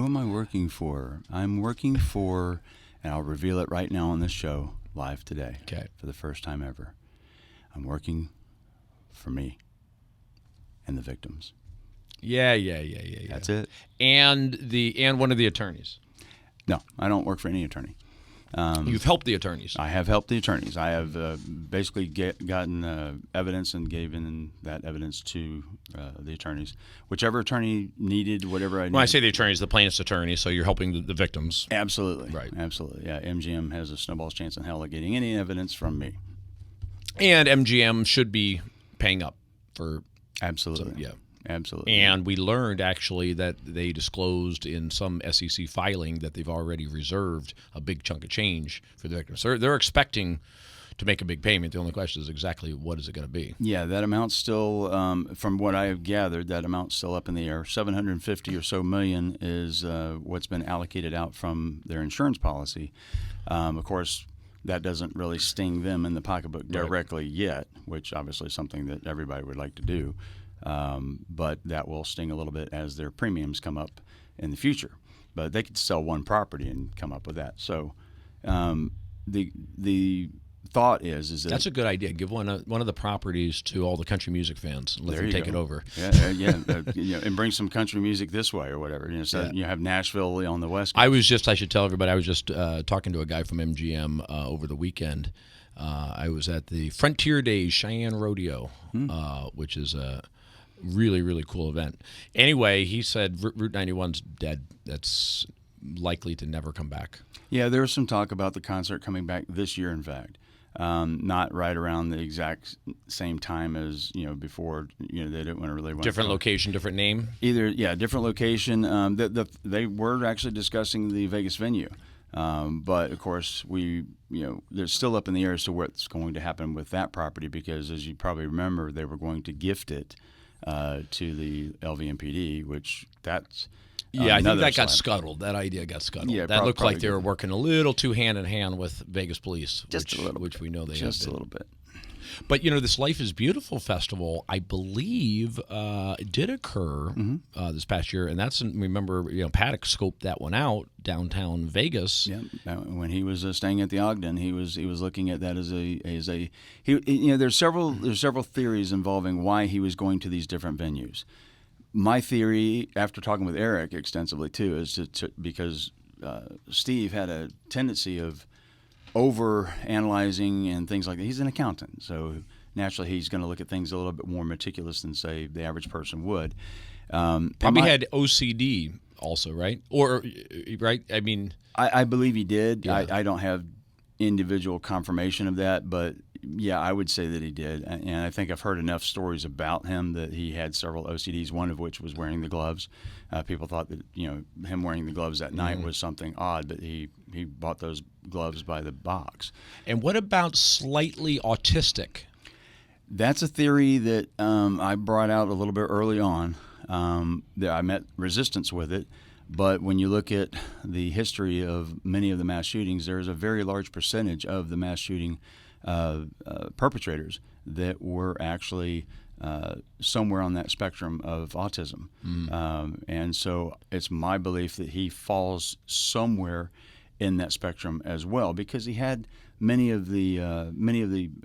Who am I working for? I'm working for, and I'll reveal it right now on this show, live today, for the first time ever. I'm working for me and the victims. Yeah. That's it. And one of the attorneys. No, I don't work for any attorney. You've helped the attorneys. I have helped the attorneys. I have basically gotten evidence and given that evidence to the attorneys. Whichever attorney needed, whatever I needed. When I say the attorneys, the plaintiff's attorney, so you're helping the victims. Absolutely. Right. Absolutely. Yeah, MGM has a snowball's chance in hell of getting any evidence from me. And MGM should be paying up for... Absolutely. Yeah. Absolutely. And we learned, actually, that they disclosed in some SEC filing that they've already reserved a big chunk of change for the victims. So they're expecting to make a big payment. The only question is exactly what is it going to be. Yeah, that amount's still, from what I have gathered, that amount's still up in the air. $750 or so million is what's been allocated out from their insurance policy. Of course, that doesn't really sting them in the pocketbook directly yet, which obviously is something that everybody would like to do. But that will sting a little bit as their premiums come up in the future. But they could sell one property and come up with that. So the thought is that that's a good idea. Give one of the properties to all the country music fans and let them take it over. And bring some country music this way or whatever. You have Nashville on the West Coast. I should tell everybody, I was just talking to a guy from MGM over the weekend. I was at the Frontier Days Cheyenne Rodeo, which is a really, really cool event. Anyway, he said Route 91's dead. That's likely to never come back. Yeah, there was some talk about the concert coming back this year, in fact. Not right around the exact same time as before. They didn't really want different location, different name. Different location. They were actually discussing the Vegas venue, but of course they're still up in the air as to what's going to happen with that property because, as you probably remember, they were going to gift it to the LVMPD, which that's. I think that got scuttled. That idea got scuttled. Yeah, that looked like they were working a little too hand in hand with Vegas police, which we know they have just a little bit. But this Life is Beautiful festival, I believe, did occur this past year, and that's remember Paddock scoped that one out downtown Vegas. Yeah, when he was staying at the Ogden, he was looking at that as a there's several theories involving why he was going to these different venues. My theory, after talking with Eric extensively too, is because Steve had a tendency of over-analyzing and things like that. He's an accountant, so naturally he's going to look at things a little bit more meticulous than, say, the average person would. Probably had OCD also, right? Or, right? I mean... I believe he did. Yeah. I don't have individual confirmation of that, but yeah, I would say that he did. And I think I've heard enough stories about him that he had several OCDs, one of which was wearing the gloves. People thought that, him wearing the gloves at night was something odd, but he bought those gloves by the box. And what about slightly autistic? That's a theory that I brought out a little bit early on. That I met resistance with it. But when you look at the history of many of the mass shootings, there's a very large percentage of the mass shooting perpetrators that were actually somewhere on that spectrum of autism. And so it's my belief that he falls somewhere in that spectrum as well, because he had many of the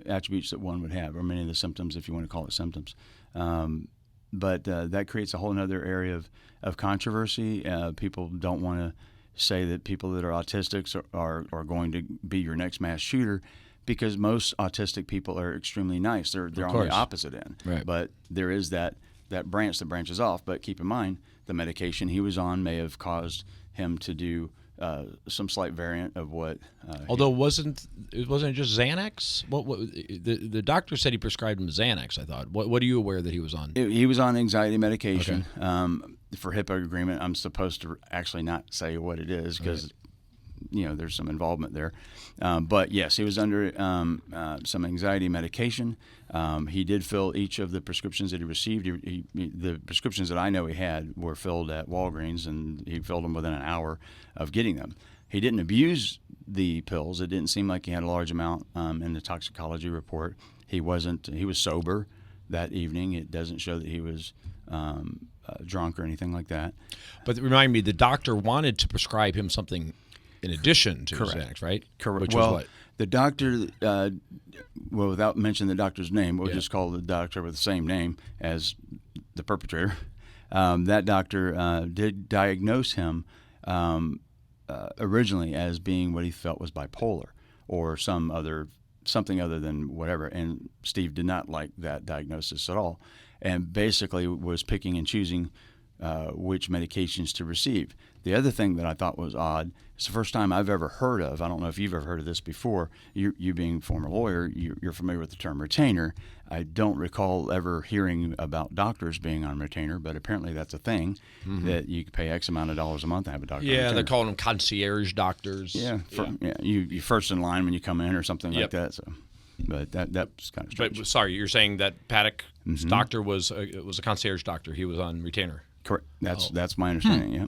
attributes that one would have, or many of the symptoms, if you want to call it symptoms. But that creates a whole other area of controversy. People don't want to say that people that are autistic are going to be your next mass shooter, because most autistic people are extremely nice. They're on the opposite end. Right. But there is that branch that branches off. But keep in mind, the medication he was on may have caused him to do some slight variant of what. Although it wasn't just Xanax. What the doctor said he prescribed him Xanax. I thought. What are you aware that he was on? He was on anxiety medication. Okay. For HIPAA agreement, I'm supposed to actually not say what it is because there's some involvement there. But yes, he was under some anxiety medication. He did fill each of the prescriptions that he received. The prescriptions that I know he had were filled at Walgreens, and he filled them within an hour of getting them. He didn't abuse the pills. It didn't seem like he had a large amount in the toxicology report. He was sober that evening. It doesn't show that he was drunk or anything like that. But remind me, the doctor wanted to prescribe him something in addition to Xanax, right? Correct. Which well, was what? The doctor, without mentioning the doctor's name, we'll just call the doctor with the same name as the perpetrator. That doctor did diagnose him originally as being what he felt was bipolar or something other than whatever. And Steve did not like that diagnosis at all, and basically was picking and choosing which medications to receive. The other thing that I thought was odd, it's the first time I've ever heard of, I don't know if you've ever heard of this before, you being a former lawyer, you're familiar with the term retainer. I don't recall ever hearing about doctors being on retainer, but apparently that's a thing, that you can pay X amount of dollars a month to have a doctor on retainer. They're calling them concierge doctors. You're first in line when you come in or something like that. So, but that's kind of strange. But sorry, you're saying that Paddock's doctor was a concierge doctor. He was on retainer. Correct. That's my understanding. Yeah.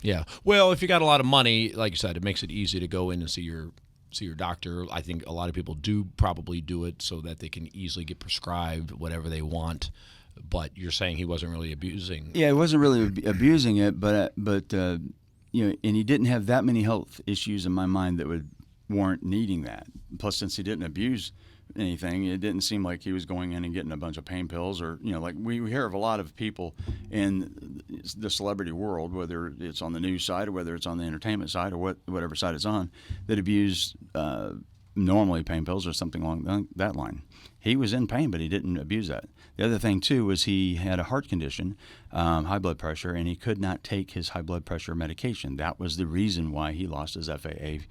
Yeah. Well, if you got a lot of money, like you said, it makes it easy to go in and see your doctor. I think a lot of people do probably do it so that they can easily get prescribed whatever they want. But you're saying he wasn't really abusing. Yeah, he wasn't really abusing it, but and he didn't have that many health issues in my mind that would warrant needing that. Plus, since he didn't abuse anything, it didn't seem like he was going in and getting a bunch of pain pills, or like we hear of a lot of people in the celebrity world, whether it's on the news side or whether it's on the entertainment side or whatever side it's on, that abuse normally pain pills or something along that line. He was in pain, but he didn't abuse that. The other thing too was he had a heart condition, high blood pressure, and he could not take his high blood pressure medication. That was the reason why he lost his FAA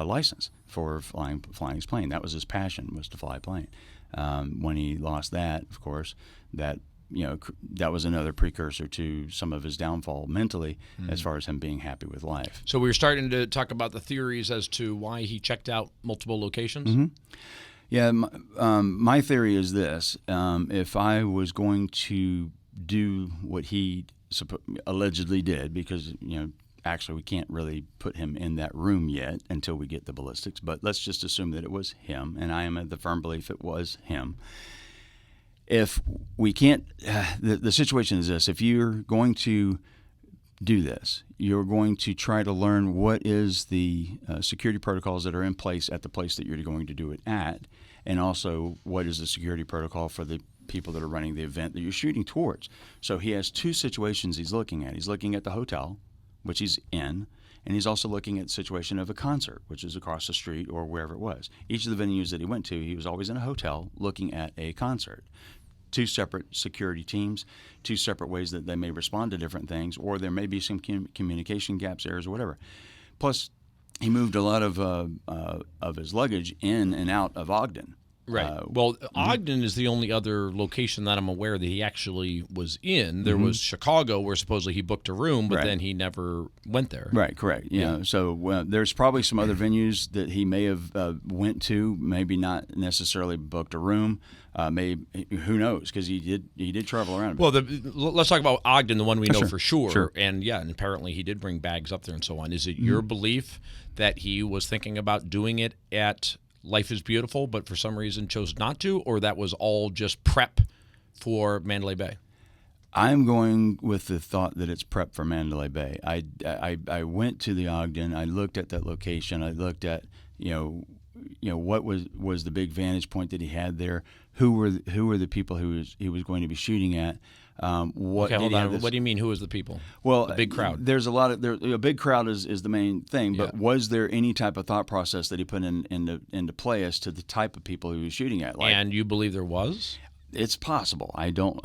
license for flying his plane. That was his passion, was to fly a plane. When he lost that, of course, that was another precursor to some of his downfall mentally, as far as him being happy with life. So we were starting to talk about the theories as to why he checked out multiple locations. Mm-hmm. Yeah, my theory is this: if I was going to do what he allegedly did, because actually we can't really put him in that room yet until we get the ballistics, but let's just assume that it was him, and I am of the firm belief it was him. If we can't, the situation is this: if you're going to do this, you're going to try to learn what is the security protocols that are in place at the place that you're going to do it at, and also what is the security protocol for the people that are running the event that you're shooting towards. So he has two situations he's looking at. He's looking at the hotel, which he's in, and he's also looking at the situation of a concert, which is across the street or wherever it was. Each of the venues that he went to, he was always in a hotel looking at a concert. Two separate security teams, two separate ways that they may respond to different things, or there may be some communication gaps, errors, or whatever. Plus, he moved a lot of his luggage in and out of Ogden. Right. Ogden is the only other location that I'm aware that he actually was in. There was Chicago, where supposedly he booked a room, but then he never went there. Right, correct. Yeah. So there's probably some other venues that he may have went to, maybe not necessarily booked a room. Who knows? Because he did travel around. Well, let's talk about Ogden, the one we know for sure. Sure. And apparently he did bring bags up there and so on. Is it your belief that he was thinking about doing it at Life is Beautiful, but for some reason chose not to, or that was all just prep for Mandalay Bay? I'm going with the thought that it's prep for Mandalay Bay. I went to the Ogden. I looked at that location. I looked at what was the big vantage point that he had there. Who were the people he was going to be shooting at? Hold on. What do you mean? Who was the people? Well, the big crowd. There's a big crowd is the main thing. But was there any type of thought process that he put into play as to the type of people he was shooting at? And you believe there was? It's possible. I don't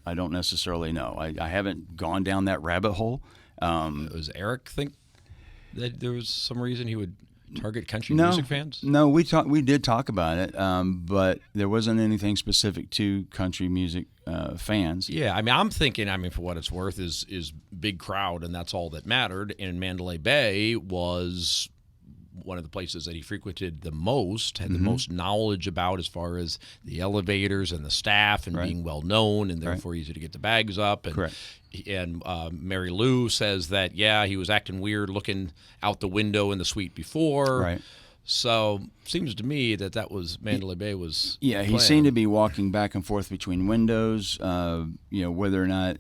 necessarily know. I haven't gone down that rabbit hole. Does Eric think that there was some reason he would target country music fans? No, we did talk about it, but there wasn't anything specific to country music fans. Yeah, I'm thinking, for what it's worth, is big crowd, and that's all that mattered. And Mandalay Bay was one of the places that he frequented the most, had the most knowledge about as far as the elevators and the staff and being well known, and therefore easy to get the bags up. And, Correct. And Mary Lou says that, he was acting weird looking out the window in the suite before. Right. So seems to me that was Mandalay Bay was. Yeah, he playing. seemed to be walking back and forth between windows. Whether or not,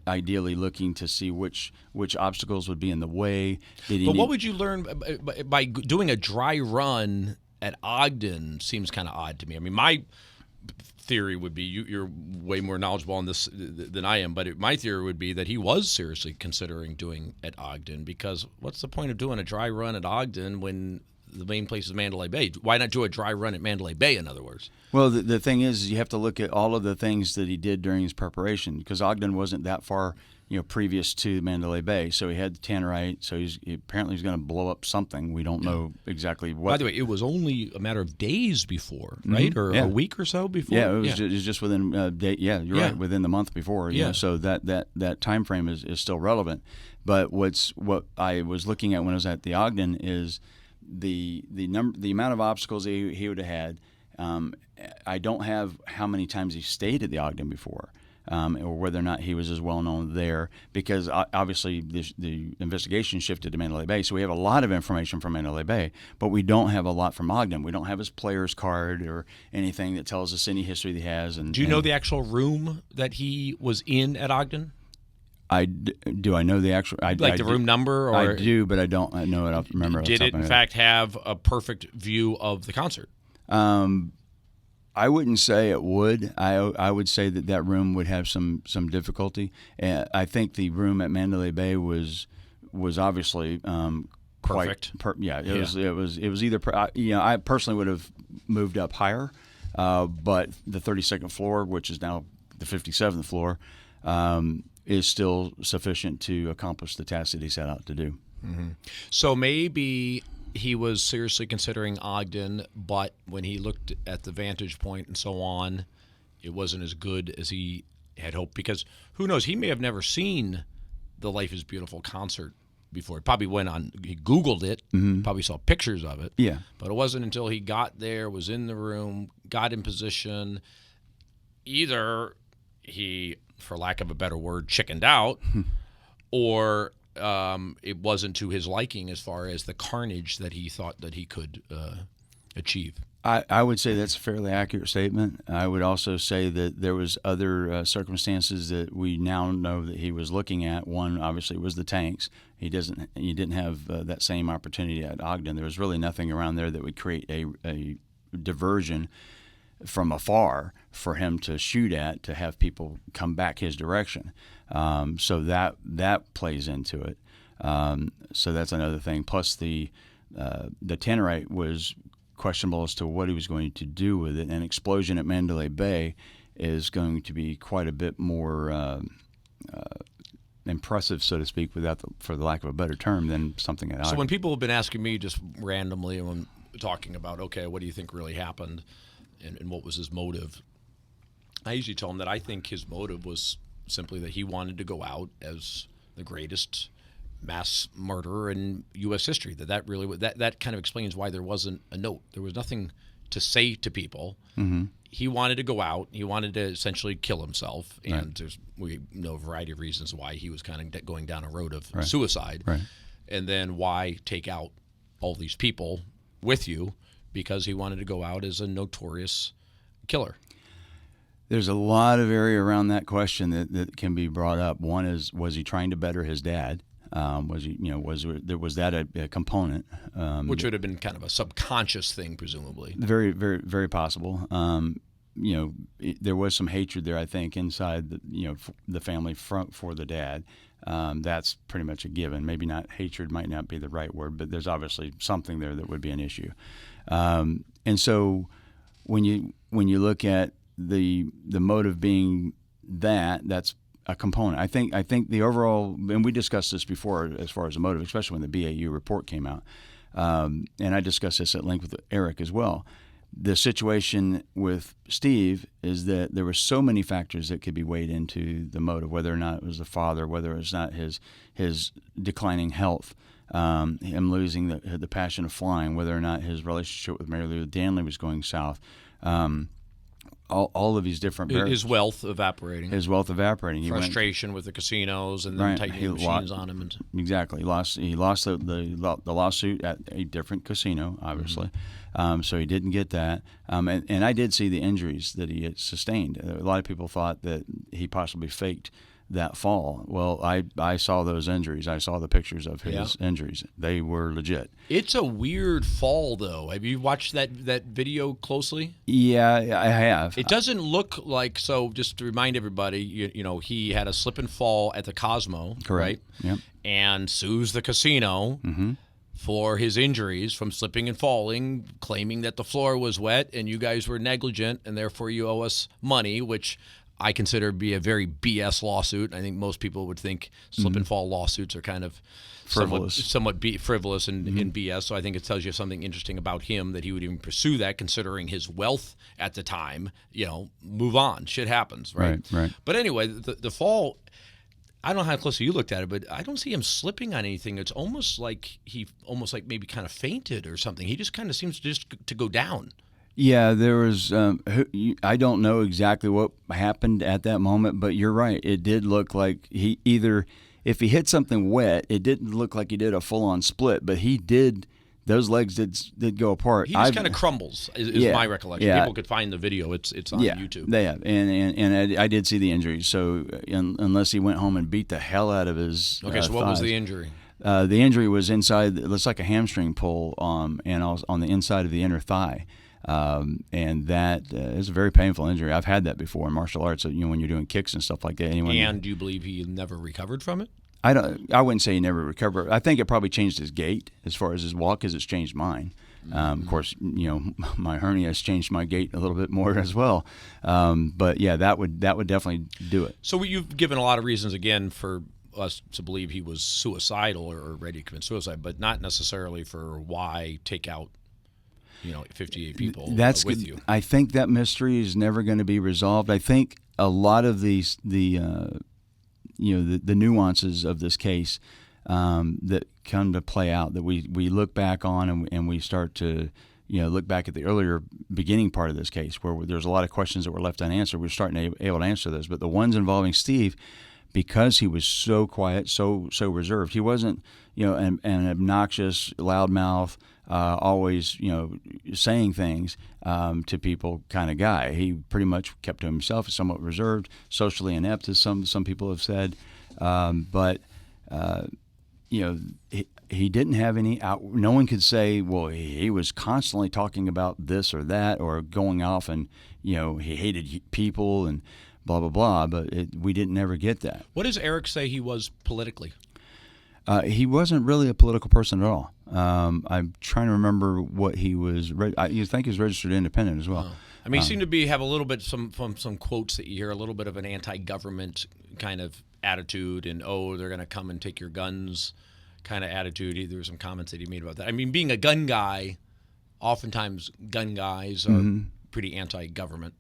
ideally looking to see which obstacles would be in the way. But what would you learn by doing a dry run at Ogden? Seems kind of odd to me. I mean, my theory would be you're way more knowledgeable on this than I am, but my theory would be that he was seriously considering doing at Ogden, because what's the point of doing a dry run at Ogden when the main place is Mandalay Bay? Why not do a dry run at Mandalay Bay, in other words? Well, the thing is you have to look at all of the things that he did during his preparation, because Ogden wasn't that far, previous to Mandalay Bay. So he had the tannerite. So apparently he's going to blow up something. We don't know exactly what. By the way, it was only a matter of days before, right? Or a week or so before? Yeah, it was just within a day. Yeah, you're right. Within the month before. So that time frame is still relevant. But what I was looking at when I was at the Ogden is the amount of obstacles he would have had. I don't have how many times he stayed at the Ogden before. Or whether or not he was as well known there, because obviously the investigation shifted to Mandalay Bay. So we have a lot of information from Mandalay Bay, but we don't have a lot from Ogden. We don't have his player's card or anything that tells us any history that he has. Do you know the actual room that he was in at Ogden? Do I know the actual? The room number? Or I do, but I don't know it. I remember. Did it in fact have a perfect view of the concert? I wouldn't say it would. I would say that room would have some difficulty. I think the room at Mandalay Bay was obviously perfect. It was either. I personally would have moved up higher, but the 32nd floor, which is now the 57th floor, is still sufficient to accomplish the task that he set out to do. Mm-hmm. So maybe he was seriously considering Ogden, but when he looked at the vantage point and so on, it wasn't as good as he had hoped, because who knows, he may have never seen the Life is Beautiful concert before. He probably he Googled it, probably saw pictures of it. Yeah. But it wasn't until he got there, was in the room, got in position, either he, for lack of a better word, chickened out, or it wasn't to his liking as far as the carnage that he thought that he could achieve. I would say that's a fairly accurate statement. I would also say that there was other circumstances that we now know that he was looking at. One, obviously, was the tanks. He didn't have that same opportunity at Ogden. There was really nothing around there that would create a diversion from afar for him to shoot at, to have people come back his direction. So that plays into it. So that's another thing. Plus the tannerite was questionable as to what he was going to do with it. An explosion at Mandalay Bay is going to be quite a bit more impressive, so to speak, for the lack of a better term, than something at Ogden. So when people have been asking me just randomly when talking about, okay, what do you think really happened and what was his motive, I usually tell them that I think his motive was simply that he wanted to go out as the greatest mass murderer in U.S. history. That kind of explains why there wasn't a note. There was nothing to say to people. Mm-hmm. He wanted to go out. He wanted to essentially kill himself. And we know a variety of reasons why he was kind of going down a road of suicide. Right. And then why take out all these people with you? Because he wanted to go out as a notorious killer. There's a lot of area around that question that can be brought up. One is, was he trying to better his dad? Was that a component? Which would have been kind of a subconscious thing, presumably. Very, very, very possible. There was some hatred there, I think, inside the family for the dad. That's pretty much a given. Maybe not hatred, might not be the right word, but there's obviously something there that would be an issue. And so when you look at the motive being that's a component. I think the overall, and we discussed this before as far as the motive, especially when the BAU report came out, and I discussed this at length with Eric as well. The situation with Steve is that there were so many factors that could be weighed into the motive, whether or not it was the father, whether it was not his declining health, him losing the passion of flying, whether or not his relationship with Mary Lou Danley was going south. all of these different his wealth evaporating. His wealth evaporating. Frustration with the casinos and then tightening machines on him. Exactly. He lost the lawsuit at a different casino, obviously. So he didn't get that. And I did see the injuries that he had sustained. A lot of people thought that he possibly faked that fall. Well, I saw those injuries. I saw the pictures of his injuries. They were legit. It's a weird fall, though. Have you watched that video closely? Yeah, I have. It doesn't look like, so just to remind everybody, you know, he had a slip and fall at the Cosmo, Correct. Right? Yep. And sues the casino for his injuries from slipping and falling, claiming that the floor was wet and you guys were negligent and therefore you owe us money, which I consider to be a very BS lawsuit. I think most people would think slip and fall lawsuits are kind of somewhat frivolous and BS. So I think it tells you something interesting about him that he would even pursue that, considering his wealth at the time. You know, move on. Shit happens, right? Right. But anyway, the fall, I don't know how closely you looked at it, but I don't see him slipping on anything. It's almost like maybe kind of fainted or something. He just kind of seems to go down. Yeah, there was. I don't know exactly what happened at that moment, but you're right. It did look like he if he hit something wet, it didn't look like he did a full-on split, but he did. Those legs did go apart. He just kind of crumbles, is my recollection. Yeah. People could find the video. It's on YouTube. They have, and I did see the injury. So unless he went home and beat the hell out of his so what thighs. was the injury? The injury was inside. It looks like a hamstring pull, and also on the inside of the inner thigh. And that is a very painful injury. I've had that before in martial arts. You know, when you're doing kicks and stuff like that. And do you believe he never recovered from it? I wouldn't say he never recovered. I think it probably changed his gait as far as his walk, because it's changed mine. Of course, you know, my hernia has changed my gait a little bit more as well. But yeah, that would definitely do it. So you've given a lot of reasons again for us to believe he was suicidal or ready to commit suicide, but not necessarily for why take out 58 people with you. I think that mystery is never going to be resolved. I think a lot of the nuances of this case that come to play out, that we look back on and we start to look back at the earlier beginning part of this case where there's a lot of questions that were left unanswered. We're starting to able to answer those, but the ones involving Steve, because he was so quiet, so reserved, he wasn't an obnoxious loudmouth, always saying things to people kind of guy. He pretty much kept to himself, somewhat reserved, socially inept, as some people have said. But he didn't have any no one could say, well, he was constantly talking about this or that, or going off and he hated people and blah blah blah. But we didn't ever get that. What does Eric say he was politically? He wasn't really a political person at all. I'm trying to remember what he was. You think he was registered independent as well. I mean, he seemed to have a little bit from some quotes that you hear, a little bit of an anti-government kind of attitude, and they're going to come and take your guns kind of attitude. There were some comments that he made about that. I mean, being a gun guy, oftentimes gun guys are pretty anti-government.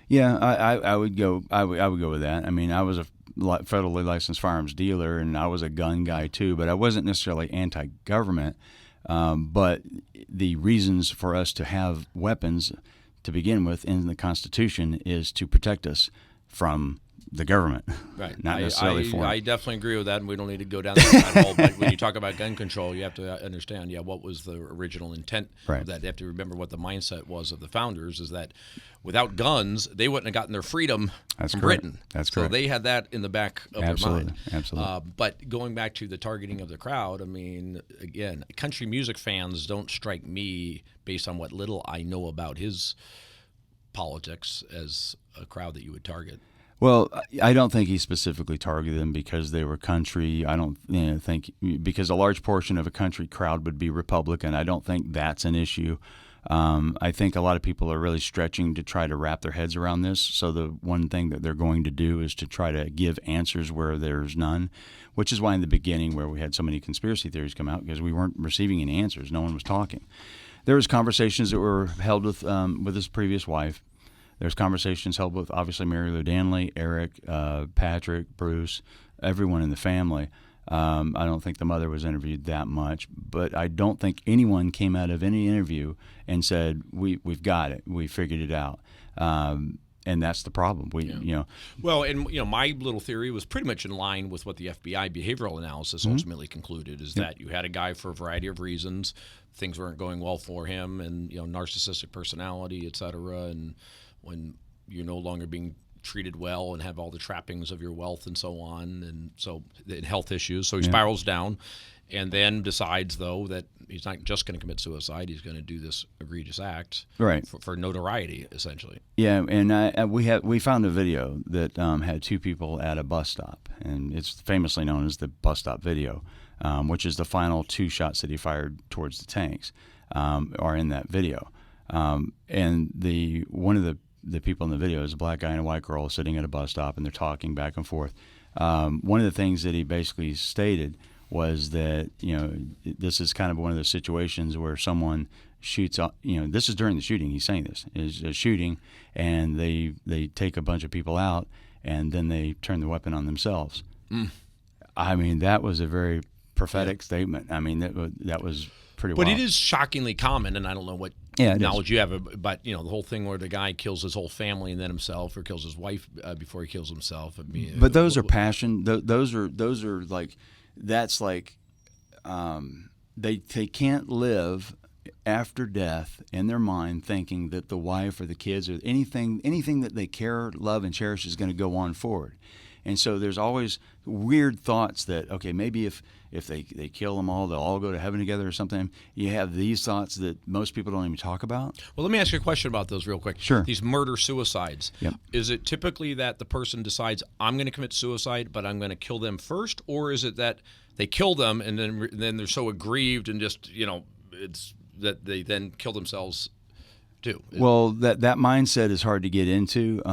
Yeah, I would go. I would go with that. I mean, I was a federally licensed firearms dealer, and I was a gun guy too, but I wasn't necessarily anti-government. But the reasons for us to have weapons to begin with in the Constitution is to protect us from the government, right? Not necessarily for them. I definitely agree with that, and we don't need to go down that rabbit hole. But when you talk about gun control, you have to understand, what was the original intent of that? You have to remember what the mindset was of the founders, is that without guns, they wouldn't have gotten their freedom from Britain. That's correct. So they had that in the back of their mind. Absolutely. But going back to the targeting of the crowd, I mean, again, country music fans don't strike me, based on what little I know about his politics, as a crowd that you would target. Well, I don't think he specifically targeted them because they were country. I don't think because a large portion of a country crowd would be Republican. I don't think that's an issue. I think a lot of people are really stretching to try to wrap their heads around this. So the one thing that they're going to do is to try to give answers where there's none, which is why in the beginning where we had so many conspiracy theories come out, because we weren't receiving any answers. No one was talking. There was conversations that were held with his previous wife. There's conversations held with, obviously, Mary Lou Danley, Eric, Patrick, Bruce, everyone in the family. I don't think the mother was interviewed that much, but I don't think anyone came out of any interview and said, we've got it, we figured it out. and that's the problem. Well, and my little theory was pretty much in line with what the FBI behavioral analysis ultimately concluded, is that you had a guy for a variety of reasons, things weren't going well for him, and narcissistic personality, et cetera, and when you're no longer being treated well and have all the trappings of your wealth and so on, and so health issues. So he spirals down, and then decides, though, that he's not just going to commit suicide. He's going to do this egregious act for notoriety, essentially. Yeah, and we found a video that had two people at a bus stop, and it's famously known as the bus stop video, which is the final two shots that he fired towards the tanks, are in that video. And one of the people in the video is a black guy and a white girl sitting at a bus stop, and they're talking back and forth. One of the things that he basically stated was that this is kind of one of those situations where someone shoots. This is during the shooting. He's saying this is a shooting, and they take a bunch of people out, and then they turn the weapon on themselves. I mean, that was a very prophetic statement. I mean, that was pretty. But wild. it is shockingly common, and I don't know what knowledge you have, but the whole thing where the guy kills his whole family and then himself, or kills his wife before he kills himself. I mean, but those are passion. Those are like. That's like they can't live after death in their mind thinking that the wife or the kids or anything that they care, love, and cherish is going to go on forward. And so there's always weird thoughts that, okay, maybe if they kill them all, they'll all go to heaven together or something. You have these thoughts that most people don't even talk about. Well, let me ask you a question about those real quick. Sure. These murder-suicides. Yep. Is it typically that the person decides, I'm going to commit suicide, but I'm going to kill them first? Or is it that they kill them and then they're so aggrieved and just, it's that they then kill themselves too? Well, that mindset is hard to get into.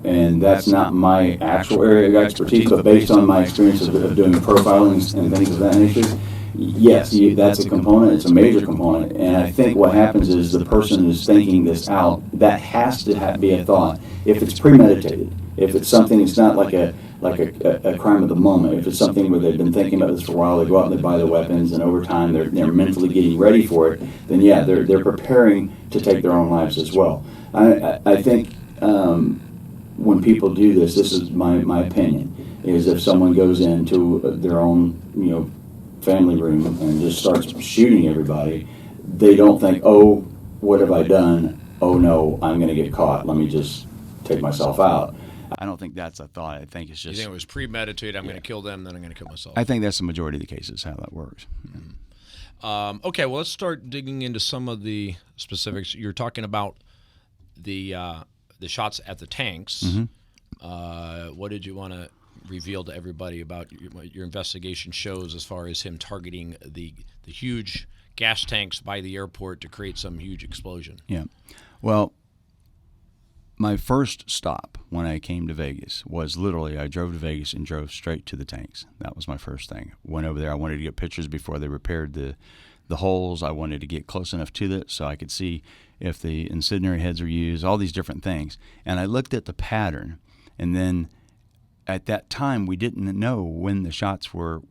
And that's not my actual area of expertise, but based on my experience of doing profiling and things of that nature, yes, that's a component. It's a major component. And I think what happens is the person is thinking this out. That has to be a thought. If it's premeditated, if it's something, it's not like a crime of the moment. If it's something where they've been thinking about this for a while, they go out and they buy the weapons, and over time they're mentally getting ready for it, then yeah, they're preparing to take their own lives as well. I think when people do this is my opinion, is if someone goes into their own family room and just starts shooting everybody, they don't think, oh, what have I done? Oh no, I'm going to get caught. Let me just take myself out. I don't think that's a thought. I think it's just... You think it was premeditated, I'm going to kill them, then I'm going to kill myself. I think that's the majority of the cases, how that works. Okay, well, let's start digging into some of the specifics. You're talking about the shots at the tanks. Mm-hmm. What did you want to reveal to everybody about what your investigation shows as far as him targeting the huge gas tanks by the airport to create some huge explosion? Yeah. Well, my first stop when I came to Vegas was literally I drove to Vegas and drove straight to the tanks. That was my first thing. Went over there. I wanted to get pictures before they repaired the holes. I wanted to get close enough to it so I could see if the incendiary heads were used, all these different things. And I looked at the pattern, and then at that time we didn't know when the shots were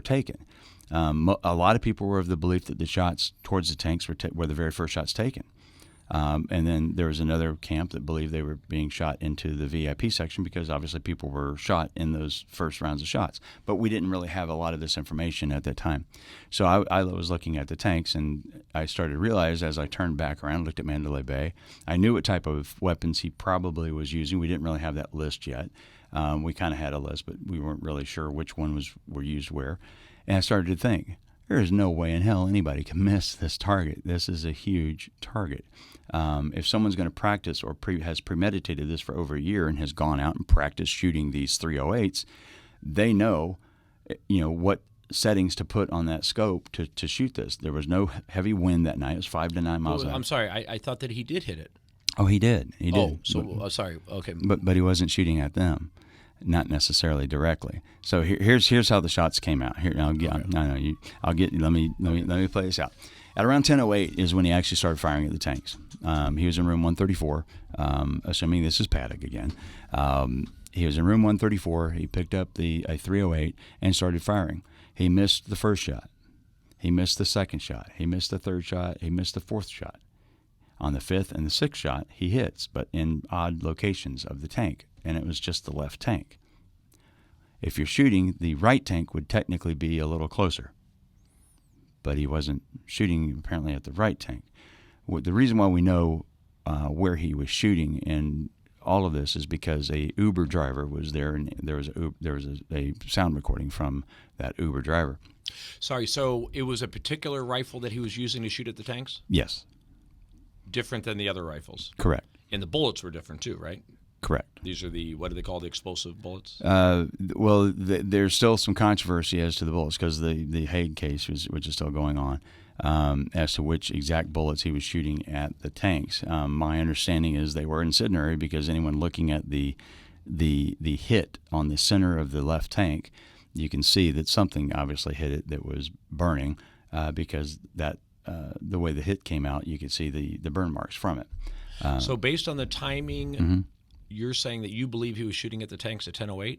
taken. A lot of people were of the belief that the shots towards the tanks were the very first shots taken. And then there was another camp that believed they were being shot into the VIP section because obviously people were shot in those first rounds of shots. But we didn't really have a lot of this information at that time. So I was looking at the tanks, and I started to realize as I turned back around, looked at Mandalay Bay, I knew what type of weapons he probably was using. We didn't really have that list yet. We kind of had a list, but we weren't really sure which one were used where. And I started to think, there is no way in hell anybody can miss this target. This is a huge target. If someone's going to practice or has premeditated this for over a year and has gone out and practiced shooting these 308s, they know, what settings to put on that scope to shoot this. There was no heavy wind that night. It was 5 to 9 miles an hour. I'm sorry. I thought that he did hit it. Oh, he did. He did. Oh, so sorry. Okay. But he wasn't shooting at them. Not necessarily directly. So here's how the shots came out. Here, I'll get. Okay. Let me play this out. At around 10:08 is when he actually started firing at the tanks. He was in room 134. Assuming this is Paddock again. He was in room 134. He picked up a 308 and started firing. He missed the first shot. He missed the second shot. He missed the third shot. He missed the fourth shot. On the 5th and the 6th shot, he hits, but in odd locations of the tank, and it was just the left tank. If you're shooting, the right tank would technically be a little closer, but he wasn't shooting apparently at the right tank. The reason why we know where he was shooting in all of this is because a Uber driver was there, and there was a sound recording from that Uber driver. Sorry, so it was a particular rifle that he was using to shoot at the tanks? Yes. Different than the other rifles? Correct. And the bullets were different too, right? Correct. These are what do they call the explosive bullets? There's still some controversy as to the bullets because the Hague case, which is still going on, as to which exact bullets he was shooting at the tanks. My understanding is they were incendiary because anyone looking at the hit on the center of the left tank, you can see that something obviously hit it that was burning because that the way the hit came out, you could see the burn marks from it. So based on the timing, you're saying that you believe he was shooting at the tanks at 10:08?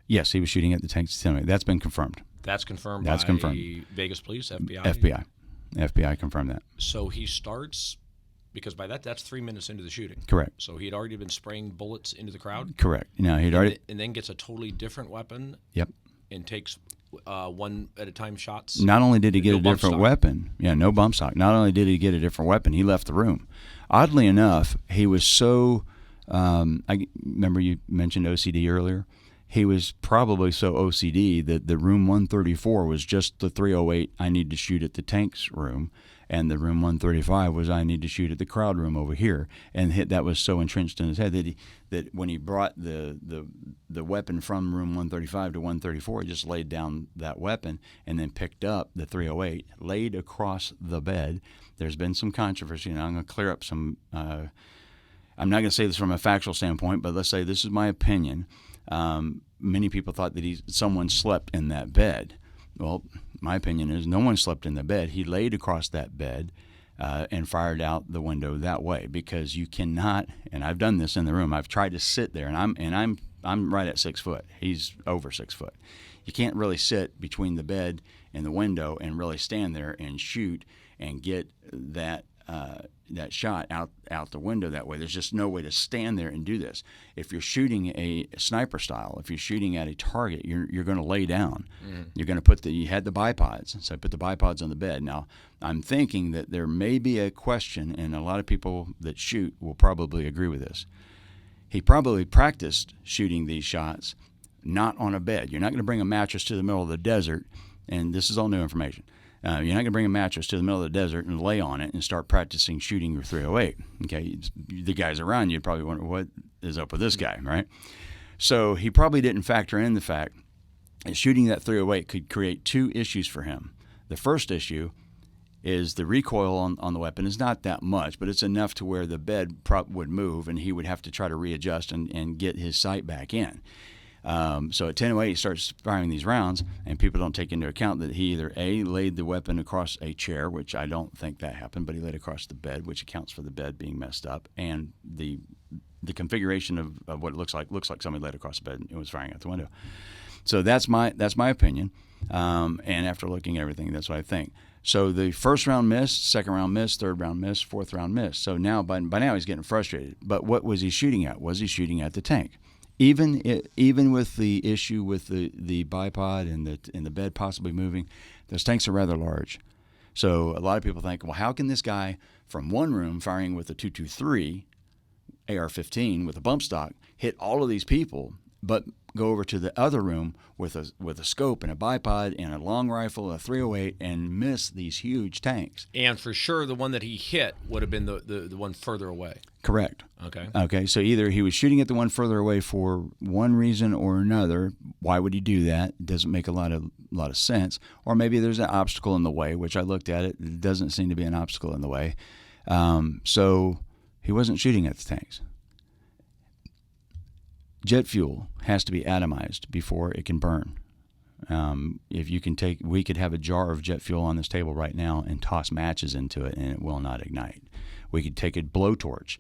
Yes, he was shooting at the tanks at 10:08. That's been confirmed. That's confirmed That's by confirmed. Vegas Police, FBI? FBI confirmed that. So he starts, because by that's 3 minutes into the shooting. Correct. So he had already been spraying bullets into the crowd? Correct. Now he'd already... And then gets a totally different weapon? Yep. And takes one at a time shots? Not only did he get No a bump different stock. weapon, no bump stock. Not only did he get a different weapon, he left the room. Oddly enough, he was so... I remember you mentioned OCD earlier. He was probably so OCD that the room 134 was just the 308 I need to shoot at the tanks room, and the room 135 was I need to shoot at the crowd room over here. And that was so entrenched in his head that when he brought the weapon from room 135 to 134, he just laid down that weapon and then picked up the 308, laid across the bed. There's been some controversy, and I'm going to clear up some. I'm not going to say this from a factual standpoint, but let's say this is my opinion. Many people thought that someone slept in that bed. Well, my opinion is no one slept in the bed. He laid across that bed and fired out the window that way, because you cannot. And I've done this in the room. I've tried to sit there, and I'm right at 6 foot. He's over 6 foot. You can't really sit between the bed and the window and really stand there and shoot and get that shot out the window that way. There's just no way to stand there and do this. If you're shooting a sniper style, if you're shooting at a target, you're going to lay down. You're going to you had the bipods, so I put the bipods on the bed. Now, I'm thinking that there may be a question, and a lot of people that shoot will probably agree with this. He probably practiced shooting these shots not on a bed. You're not going to bring a mattress to the middle of the desert, and this is all new information. You're not going to bring a mattress to the middle of the desert and lay on it and start practicing shooting your 308. Okay, the guys around you probably wonder what is up with this guy, right? So he probably didn't factor in the fact that shooting that 308 could create two issues for him. The first issue is the recoil on the weapon is not that much, but it's enough to where the bed would move and he would have to try to readjust and get his sight back in. So at 10:08, he starts firing these rounds, and people don't take into account that he either A, laid the weapon across a chair, which I don't think that happened, but he laid across the bed, which accounts for the bed being messed up, and the configuration of what it looks like somebody laid across the bed and was firing out the window. So that's my opinion, and after looking at everything, that's what I think. So the first round missed, second round missed, third round missed, fourth round missed. So now by now he's getting frustrated. But what was he shooting at? Was he shooting at the tank? Even with the issue with the bipod and the bed possibly moving, those tanks are rather large. So a lot of people think, well, how can this guy from one room firing with a .223 AR-15 with a bump stock hit all of these people, but go over to the other room with a scope and a bipod and a long rifle, a 308, and miss these huge tanks? And for sure, the one that he hit would have been the one further away. Correct. Okay. So either he was shooting at the one further away for one reason or another. Why would he do that? It doesn't make a lot of sense. Or maybe there's an obstacle in the way, which I looked at it. It doesn't seem to be an obstacle in the way. So he wasn't shooting at the tanks. Jet fuel has to be atomized before it can burn. We could have a jar of jet fuel on this table right now and toss matches into it, and it will not ignite. We could take a blowtorch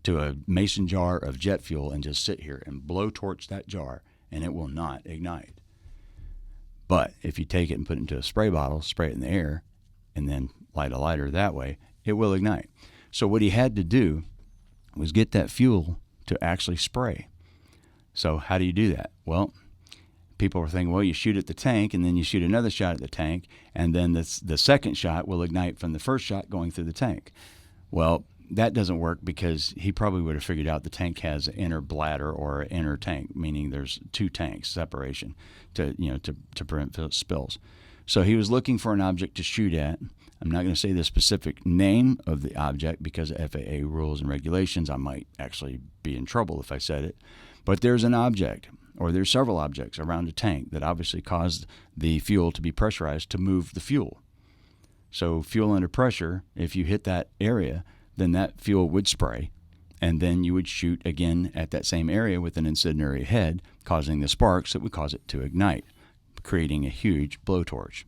to a mason jar of jet fuel and just sit here and blowtorch that jar, and it will not ignite. But if you take it and put it into a spray bottle, spray it in the air, and then light a lighter that way, it will ignite. So what he had to do was get that fuel to actually spray. So how do you do that? Well, people were thinking, well, you shoot at the tank, and then you shoot another shot at the tank, and then the second shot will ignite from the first shot going through the tank. Well, that doesn't work because he probably would have figured out the tank has an inner bladder or an inner tank, meaning there's two tanks separation to prevent spills. So he was looking for an object to shoot at. I'm not going to say the specific name of the object because of FAA rules and regulations. I might actually be in trouble if I said it. But there's an object, or there's several objects around a tank that obviously caused the fuel to be pressurized to move the fuel. So fuel under pressure, if you hit that area, then that fuel would spray, and then you would shoot again at that same area with an incendiary head, causing the sparks that would cause it to ignite, creating a huge blowtorch.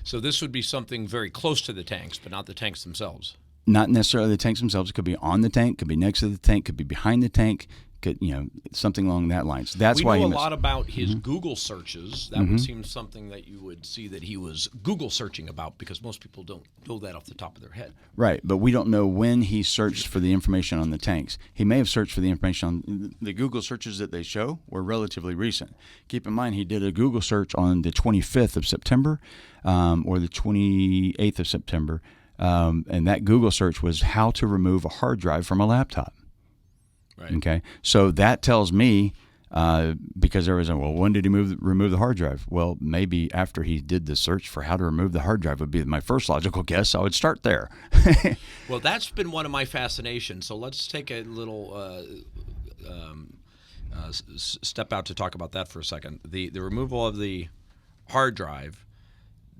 So this would be something very close to the tanks, but not the tanks themselves. Not necessarily the tanks themselves. It could be on the tank, could be next to the tank, could be behind the tank, could, something along that lines. That's why we know a lot about his Google searches. That would seem something that you would see that he was Google searching about, because most people don't know that off the top of their head. Right, but we don't know when he searched for the information on the tanks. He may have searched for the information on the Google searches that they show were relatively recent. Keep in mind, he did a Google search on the 25th of September or the 28th of September, and that Google search was how to remove a hard drive from a laptop. Right. Okay, so that tells me, because there was when did he remove the hard drive? Well, maybe after he did the search for how to remove the hard drive would be my first logical guess. I would start there. Well, that's been one of my fascinations. So let's take a little step out to talk about that for a second. The removal of the hard drive,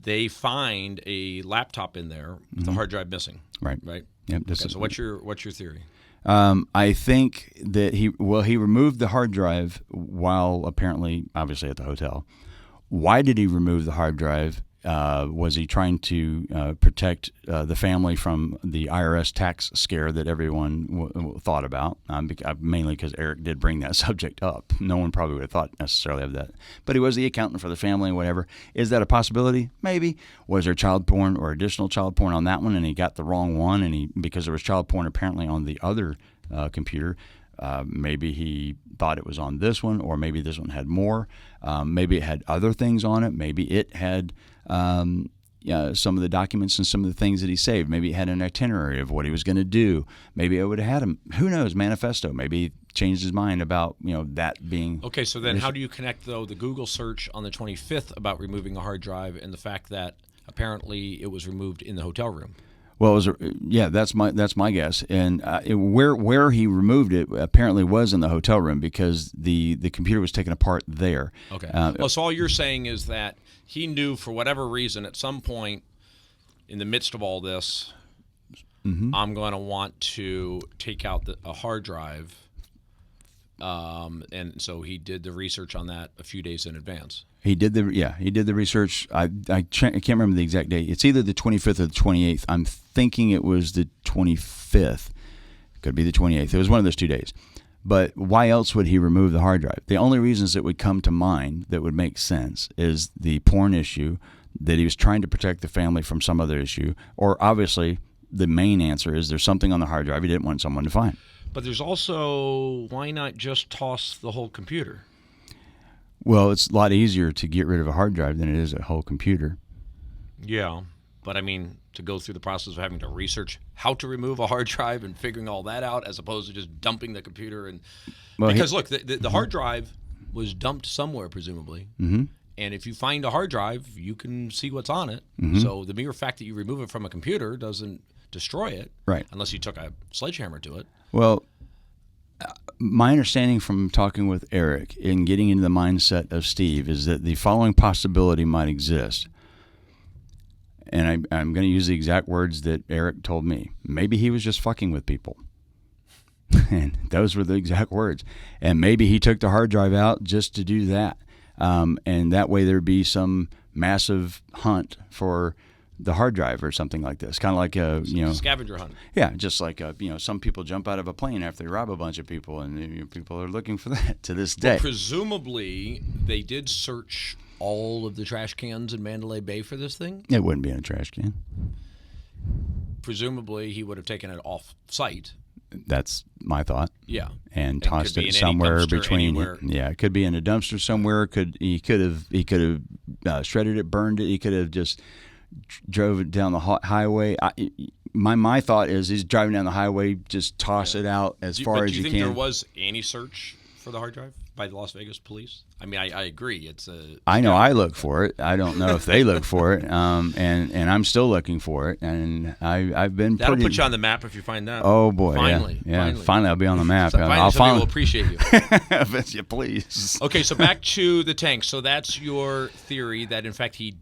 they find a laptop in there with the hard drive missing. Right. Right. Yep. Okay, so what's your theory? I think that he removed the hard drive while obviously at the hotel. Why did he remove the hard drive? Was he trying to protect the family from the IRS tax scare that everyone thought about? Mainly because Eric did bring that subject up. No one probably would have thought necessarily of that. But he was the accountant for the family and whatever. Is that a possibility? Maybe. Was there child porn or additional child porn on that one, and he got the wrong one, and because there was child porn apparently on the other computer, maybe he thought it was on this one, or maybe this one had more. Maybe it had other things on it. Maybe it had some of the documents and some of the things that he saved. Maybe it had an itinerary of what he was going to do. Maybe it would have had him, who knows, manifesto. Maybe he changed his mind about that being. Okay, so then how do you connect, though, the Google search on the 25th about removing a hard drive and the fact that apparently it was removed in the hotel room? Well, that's my guess, and where he removed it apparently was in the hotel room because the computer was taken apart there. Okay. So all you're saying is that he knew for whatever reason at some point in the midst of all this, I'm going to want to take out a hard drive, and so he did the research on that a few days in advance. He did the research. I can't remember the exact date. It's either the 25th or the 28th. I'm thinking it was the 25th. Could be the 28th. It was one of those 2 days. But why else would he remove the hard drive? The only reasons that would come to mind that would make sense is the porn issue, that he was trying to protect the family from some other issue, or obviously the main answer is there's something on the hard drive he didn't want someone to find. But there's also, why not just toss the whole computer? Well, it's a lot easier to get rid of a hard drive than it is a whole computer. Yeah, but I mean, to go through the process of having to research how to remove a hard drive and figuring all that out as opposed to just dumping the computer. Because look, the hard drive was dumped somewhere, presumably. Mm-hmm. And if you find a hard drive, you can see what's on it. Mm-hmm. So the mere fact that you remove it from a computer doesn't destroy it. Right. Unless you took a sledgehammer to it. Well, my understanding from talking with Eric and getting into the mindset of Steve is that the following possibility might exist. And I'm going to use the exact words that Eric told me. Maybe he was just fucking with people. And those were the exact words. And maybe he took the hard drive out just to do that. And that way there'd be some massive hunt for the hard drive or something like this, kind of like a scavenger hunt. Yeah, just like some people jump out of a plane after they rob a bunch of people, and people are looking for that to this day. Well, presumably, they did search all of the trash cans in Mandalay Bay for this thing. It wouldn't be in a trash can. presumably he would have taken it off site. That's my thought. Yeah, and tossed it somewhere between. Yeah, it could be in a dumpster somewhere. He could have shredded it, burned it. He could have just drove it down the highway. My thought is he's driving down the highway, just toss it out as far as you can. Do you think there was any search for the hard drive by the Las Vegas police? I mean, I agree. I know I look for it. I don't know if they look for it. And I'm still looking for it. And I've been That'll put you on the map if you find that. Oh boy, finally, finally I'll be on the map. I'll finally will appreciate you. If you please. Okay, so back to the tanks. So that's your theory that in fact he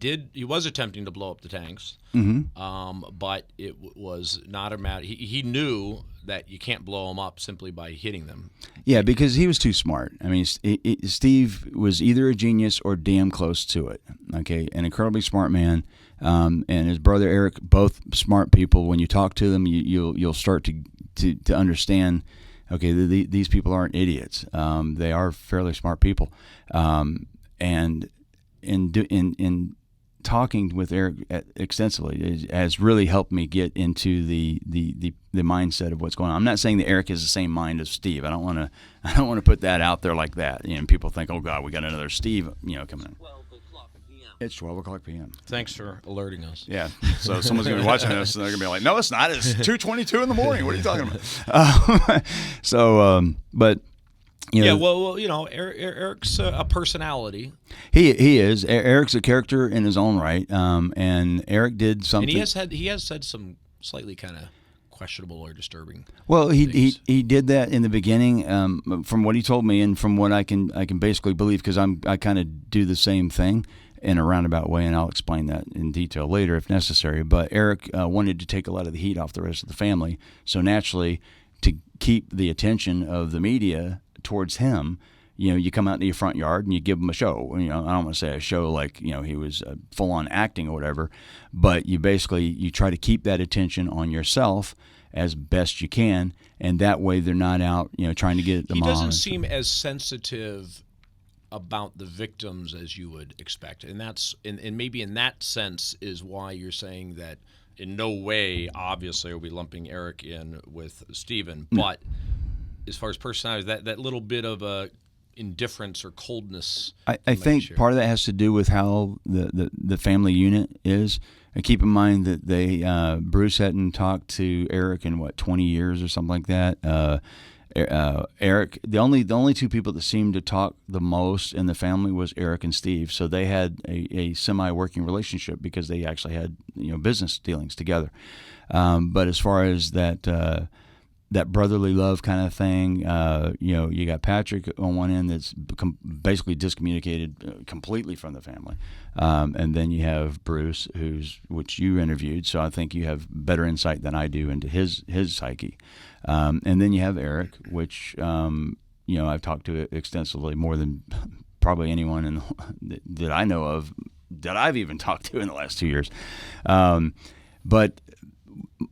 was attempting to blow up the tanks. Mm-hmm. But it was not a matter. He knew that you can't blow them up simply by hitting them. Yeah, because he was too smart. I mean, Steve was either a genius or damn close to it. Okay, an incredibly smart man, and his brother Eric, both smart people. When you talk to them, you'll start to understand. Okay, these people aren't idiots. They are fairly smart people, and in talking with Eric extensively has really helped me get into the mindset of what's going on. I'm not saying that Eric is the same mind as Steve. I don't want to put that out there like that. People think, oh God, we got another Steve, coming in. It's 12 o'clock p.m. Thanks for alerting us. Yeah. So someone's going to be watching this and they're going to be like, no, it's not. It's 2:22 in the morning. What are you talking about? But. Eric's a personality. He is. Eric's a character in his own right, and Eric did something. And he has said some slightly kind of questionable or disturbing. Well, he did that in the beginning, from what he told me, and from what I can basically believe, because I kind of do the same thing in a roundabout way, and I'll explain that in detail later if necessary. But Eric wanted to take a lot of the heat off the rest of the family, so naturally, to keep the attention of the media towards him, you come out into your front yard and you give him a show. I don't want to say a show like he was full on acting or whatever, but you try to keep that attention on yourself as best you can, and that way they're not out trying to get the mom. He doesn't seem as sensitive about the victims as you would expect, and that's and maybe in that sense is why you're saying that in no way obviously are we lumping Eric in with Stephen, but as far as personality, that little bit of indifference or coldness. I think part of that has to do with how the family unit is. And keep in mind that Bruce hadn't talked to Eric in 20 years or something like that. Eric, the only two people that seemed to talk the most in the family was Eric and Steve. So they had a semi-working relationship because they actually had business dealings together. But as far as that brotherly love kind of thing, you got Patrick on one end that's basically discommunicated completely from the family, and then you have Bruce, which you interviewed, so I think you have better insight than I do into his psyche, and then you have Eric, which I've talked to extensively, more than probably anyone that I know of that I've even talked to in the last 2 years, but.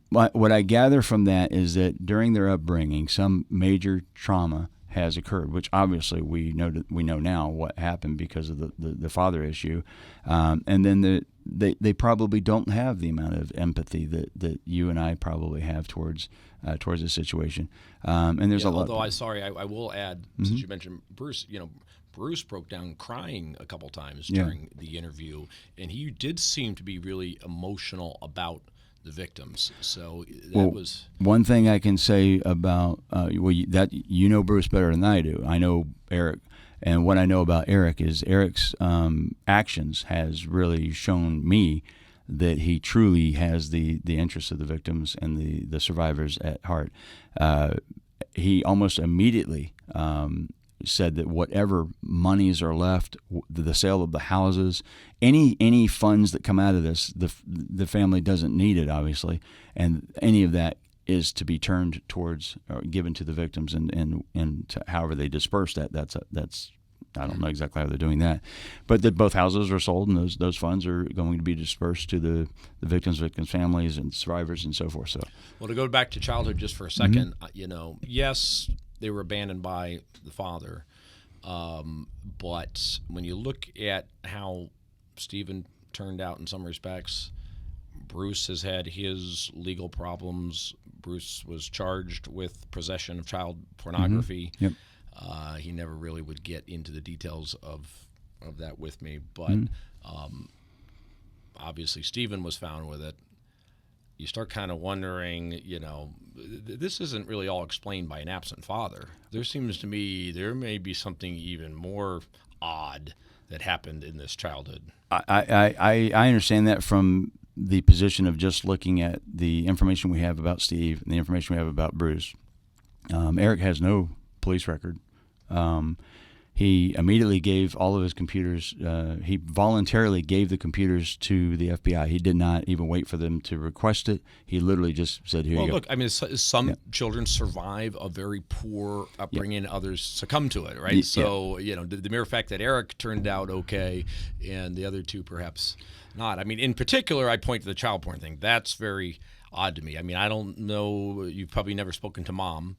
What I gather from that is that during their upbringing, some major trauma has occurred, which obviously we know now what happened because of the father issue, and then they probably don't have the amount of empathy that you and I probably have towards the situation, and there's a lot. Although I will add, since you mentioned Bruce, Bruce broke down crying a couple times during the interview, and he did seem to be really emotional about the victims. So that was one thing I can say about that Bruce better than I do. I know Eric, and what I know about Eric is Eric's actions has really shown me that he truly has the interests of the victims and the survivors at heart. He almost immediately said that whatever monies are left, the sale of the houses, any funds that come out of this, the family doesn't need it, obviously, and any of that is to be turned towards or given to the victims, and however they disperse that, that's I don't know exactly how they're doing that, but that both houses are sold and those funds are going to be dispersed to the victims' families and survivors and so forth. So, well, to go back to childhood just for a second, yes, they were abandoned by the father, but when you look at how Stephen turned out in some respects, Bruce has had his legal problems. Bruce was charged with possession of child pornography. Yep. He never really would get into the details of that with me, but obviously Stephen was found with it. You start kind of wondering, this isn't really all explained by an absent father. There seems to me there may be something even more odd that happened in this childhood. I understand that from the position of just looking at the information we have about Steve and the information we have about Bruce. Eric has no police record. He immediately gave all of his computers. He voluntarily gave the computers to the FBI. He did not even wait for them to request it. He literally just said, "Here you go." Look, I mean, some children survive a very poor upbringing, others succumb to it, right? So, the mere fact that Eric turned out okay and the other two perhaps not. I mean, in particular, I point to the child porn thing. That's very odd to me. I mean, I don't know. You've probably never spoken to Mom.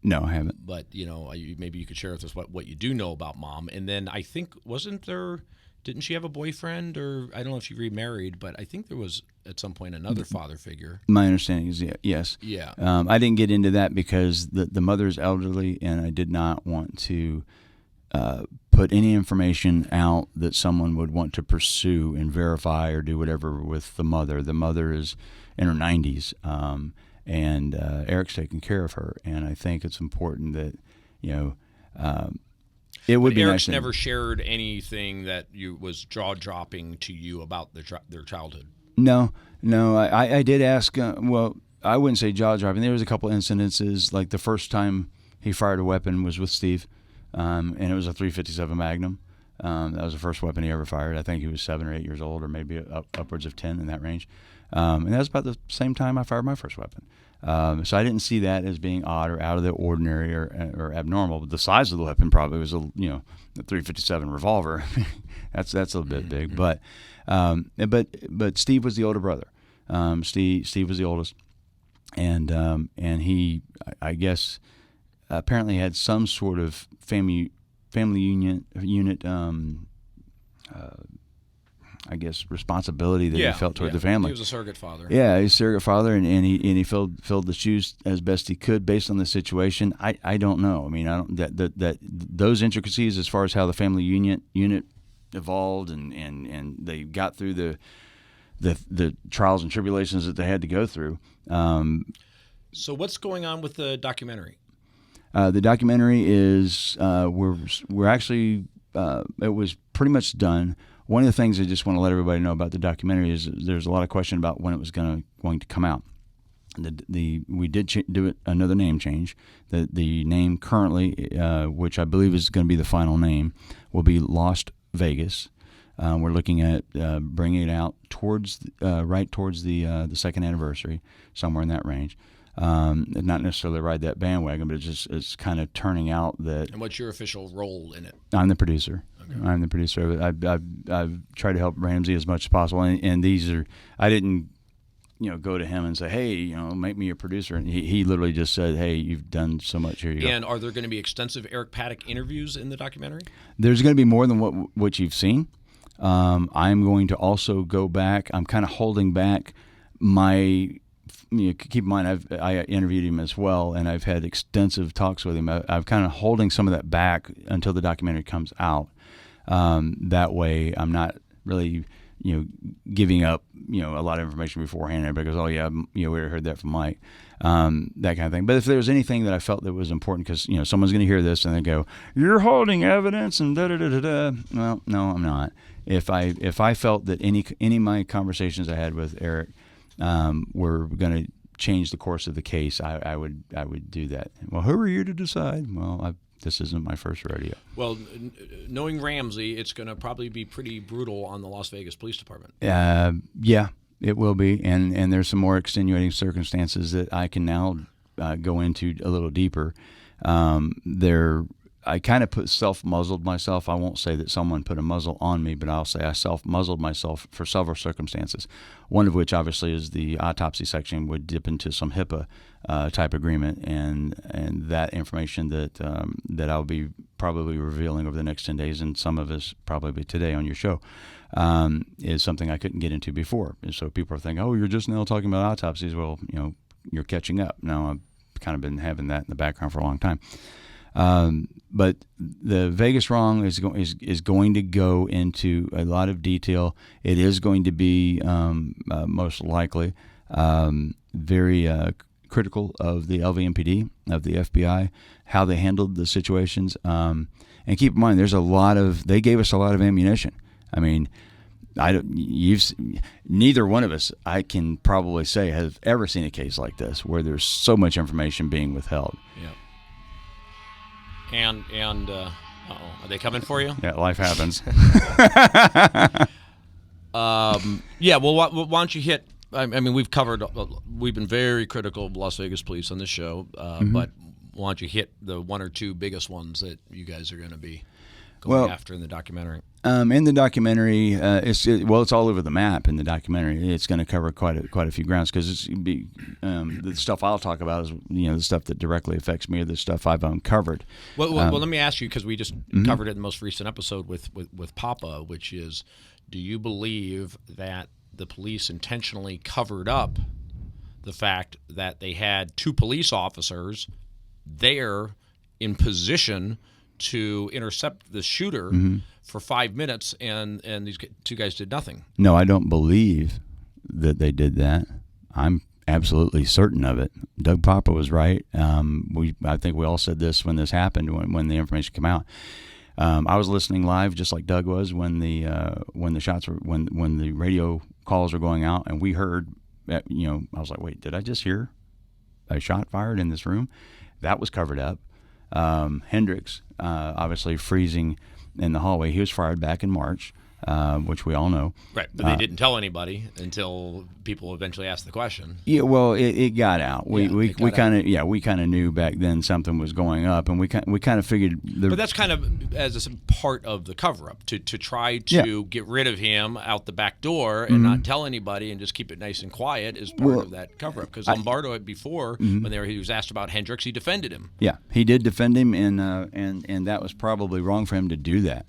No, I haven't. But, maybe you could share with us what you do know about Mom. And then I think, didn't she have a boyfriend? Or I don't know if she remarried, but I think there was at some point another father figure. My understanding is yes. Yeah. I didn't get into that because the mother is elderly, and I did not want to put any information out that someone would want to pursue and verify or do whatever with the mother. The mother is in her 90s. And Eric's taking care of her, and I think it's important that it would be nice. Eric's never shared anything that was jaw-dropping to you about their childhood. No. I did ask. Well, I wouldn't say jaw-dropping. There was a couple incidences, like the first time he fired a weapon was with Steve, and it was a .357 Magnum. That was the first weapon he ever fired. I think he was 7 or 8 years old, or maybe upwards of 10 in that range. And that was about the same time I fired my first weapon. So I didn't see that as being odd or out of the ordinary or abnormal. But the size of the weapon probably was a .357 revolver. that's a little bit big. But Steve was the older brother. Steve was the oldest, and he, I guess, apparently had some sort of family unit. I guess responsibility that he felt toward the family. He was a surrogate father. Yeah, he was a surrogate father, and he filled the shoes as best he could based on the situation. I don't know. I mean, I don't that those intricacies as far as how the family unit evolved and they got through the trials and tribulations that they had to go through. So what's going on with the documentary? The documentary is we're actually it was pretty much done. One of the things I just want to let everybody know about the documentary is there's a lot of question about when it was going to come out. We did do another name change. The name currently, which I believe is going to be the final name, will be Lost Vegas. We're looking at bringing it out right towards the second anniversary, somewhere in that range. Not necessarily ride that bandwagon, but it's kind of turning out that. And what's your official role in it? I'm the producer. Okay. I'm the producer of it. I've tried to help Ramsey as much as possible, and these are. I didn't, go to him and say, hey, make me your producer. And he literally just said, hey, you've done so much. Here you go. And are there going to be extensive Eric Paddock interviews in the documentary? There's going to be more than what you've seen. I'm going to also go back. I'm kind of holding back my. Keep in mind, I interviewed him as well, and I've had extensive talks with him. I'm kind of holding some of that back until the documentary comes out. That way, I'm not really, giving up, a lot of information beforehand. Everybody goes, "Oh yeah, we heard that from Mike," that kind of thing. But if there was anything that I felt that was important, because someone's going to hear this and they go, "You're holding evidence," and da da da da da. Well, no, I'm not. If I felt that any of my conversations I had with Eric were going to change the course of the case, I would do that. Well, who are you to decide? Well, this isn't my first rodeo. Well, knowing Ramsey, it's going to probably be pretty brutal on the Las Vegas Police Department. Yeah, it will be, and there's some more extenuating circumstances that I can now go into a little deeper. I kind of self-muzzled myself. I won't say that someone put a muzzle on me, but I'll say I self-muzzled myself for several circumstances, one of which obviously is the autopsy section would dip into some HIPAA type agreement, and that information that I'll be probably revealing over the next 10 days, and some of us probably today on your show, is something I couldn't get into before. And so people are thinking, oh, you're just now talking about autopsies. Well, you're catching up. Now, I've kind of been having that in the background for a long time. But the Vegas wrong is going to go into a lot of detail. It is going to be most likely very critical of the LVMPD, of the FBI, how they handled the situations. And keep in mind, they gave us a lot of ammunition. I mean, neither one of us, I can probably say, have ever seen a case like this where there's so much information being withheld. Yeah. And are they coming for you? Yeah, life happens. Yeah. Well, why don't you hit? I mean, we've been very critical of Las Vegas police on this show, but why don't you hit the one or two biggest ones that you guys are going to be going after in the documentary? In the documentary, it's all over the map. In the documentary, it's going to cover quite a few grounds, because the stuff I'll talk about is the stuff that directly affects me, or the stuff I've uncovered. Well, let me ask you, because we just covered it in the most recent episode with Papa, which is, do you believe that the police intentionally covered up the fact that they had two police officers there in position to intercept the shooter for 5 minutes, and these two guys did nothing? No, I don't believe that they did that. I'm absolutely certain of it. Doug Papa was right. I think we all said this when this happened, when the information came out. I was listening live, just like Doug was, when the shots were, when the radio calls were going out, and we heard, I was like, wait, did I just hear a shot fired in this room? That was covered up. Hendricks, obviously freezing in the hallway. He was fired back in March, which we all know. Right, but they didn't tell anybody until people eventually asked the question. Yeah, well, it got out. We kind of knew back then something was going up, and we kind of figured. But that's kind of as a part of the cover-up to try to get rid of him out the back door and not tell anybody and just keep it nice and quiet is part of that cover-up. Because Lombardo had before, when he was asked about Hendricks, he defended him. Yeah, he did defend him, and that was probably wrong for him to do that.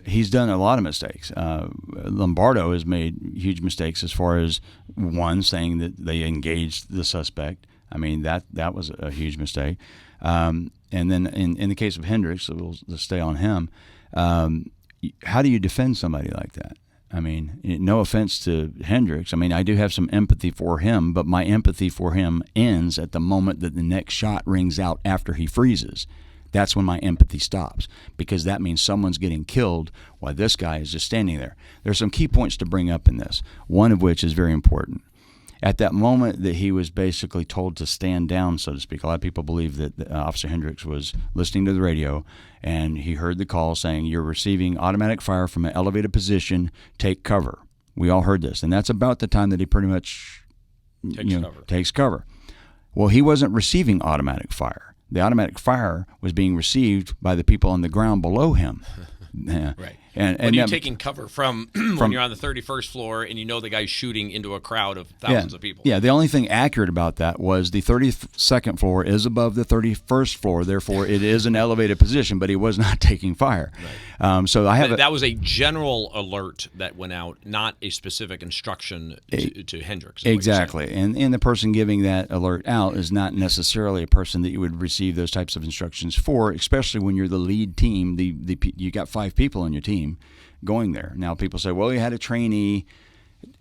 He's done a lot of mistakes. Lombardo has made huge mistakes as far as, one, saying that they engaged the suspect. I mean, that was a huge mistake. And then in the case of Hendricks, so we'll stay on him, how do you defend somebody like that? I mean, no offense to Hendricks. I mean, I do have some empathy for him, but my empathy for him ends at the moment that the next shot rings out after he freezes. That's when my empathy stops, because that means someone's getting killed while this guy is just standing there. There's some key points to bring up in this, one of which is very important. At that moment that he was basically told to stand down, so to speak, a lot of people believe that Officer Hendricks was listening to the radio and he heard the call saying, "You're receiving automatic fire from an elevated position, take cover." We all heard this, and that's about the time that he pretty much takes cover. Well, he wasn't receiving automatic fire. The automatic fire was being received by the people on the ground below him. Right. And you're taking cover from when you're on the 31st floor and you know the guy's shooting into a crowd of thousands of people. Yeah, the only thing accurate about that was the 32nd floor is above the 31st floor, therefore it is an elevated position, but he was not taking fire. Right. So I have that was a general alert that went out, not a specific instruction to Hendricks. Exactly, and the person giving that alert out is not necessarily a person that you would receive those types of instructions for, especially when you're the lead team. You got 5 people on your team going there. Now people say, well, you had a trainee.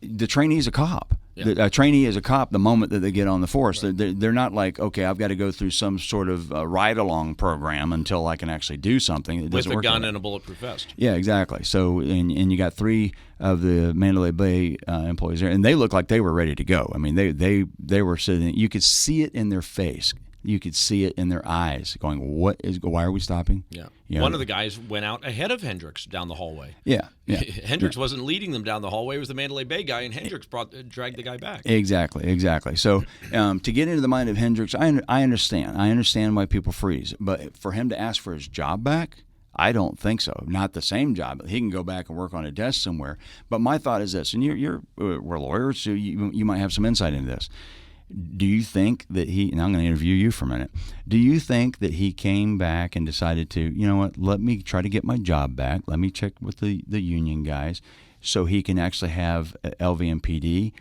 The trainee's a cop. Yeah. A trainee is a cop the moment that they get on the force. Right. They're not like, okay, I've got to go through some sort of ride-along program until I can actually do something. It doesn't with a work gun like and a bulletproof vest. Yeah, exactly. So, and you got 3 of the Mandalay Bay employees there, and they looked like they were ready to go. I mean, they were sitting. You could see it in their face. You could see it in their eyes going, why are we stopping? Yeah. One of the guys went out ahead of Hendricks down the hallway. Yeah. Hendricks wasn't leading them down the hallway. It was the Mandalay Bay guy, and Hendricks dragged the guy back. Exactly. So to get into the mind of Hendricks, I understand. I understand why people freeze. But for him to ask for his job back, I don't think so. Not the same job. He can go back and work on a desk somewhere. But my thought is this, and we're lawyers, so you might have some insight into this. Do you think that he, and I'm going to interview you for a minute, do you think that he came back and decided to, you know what, let me try to get my job back, let me check with the union guys so he can actually have LVMPD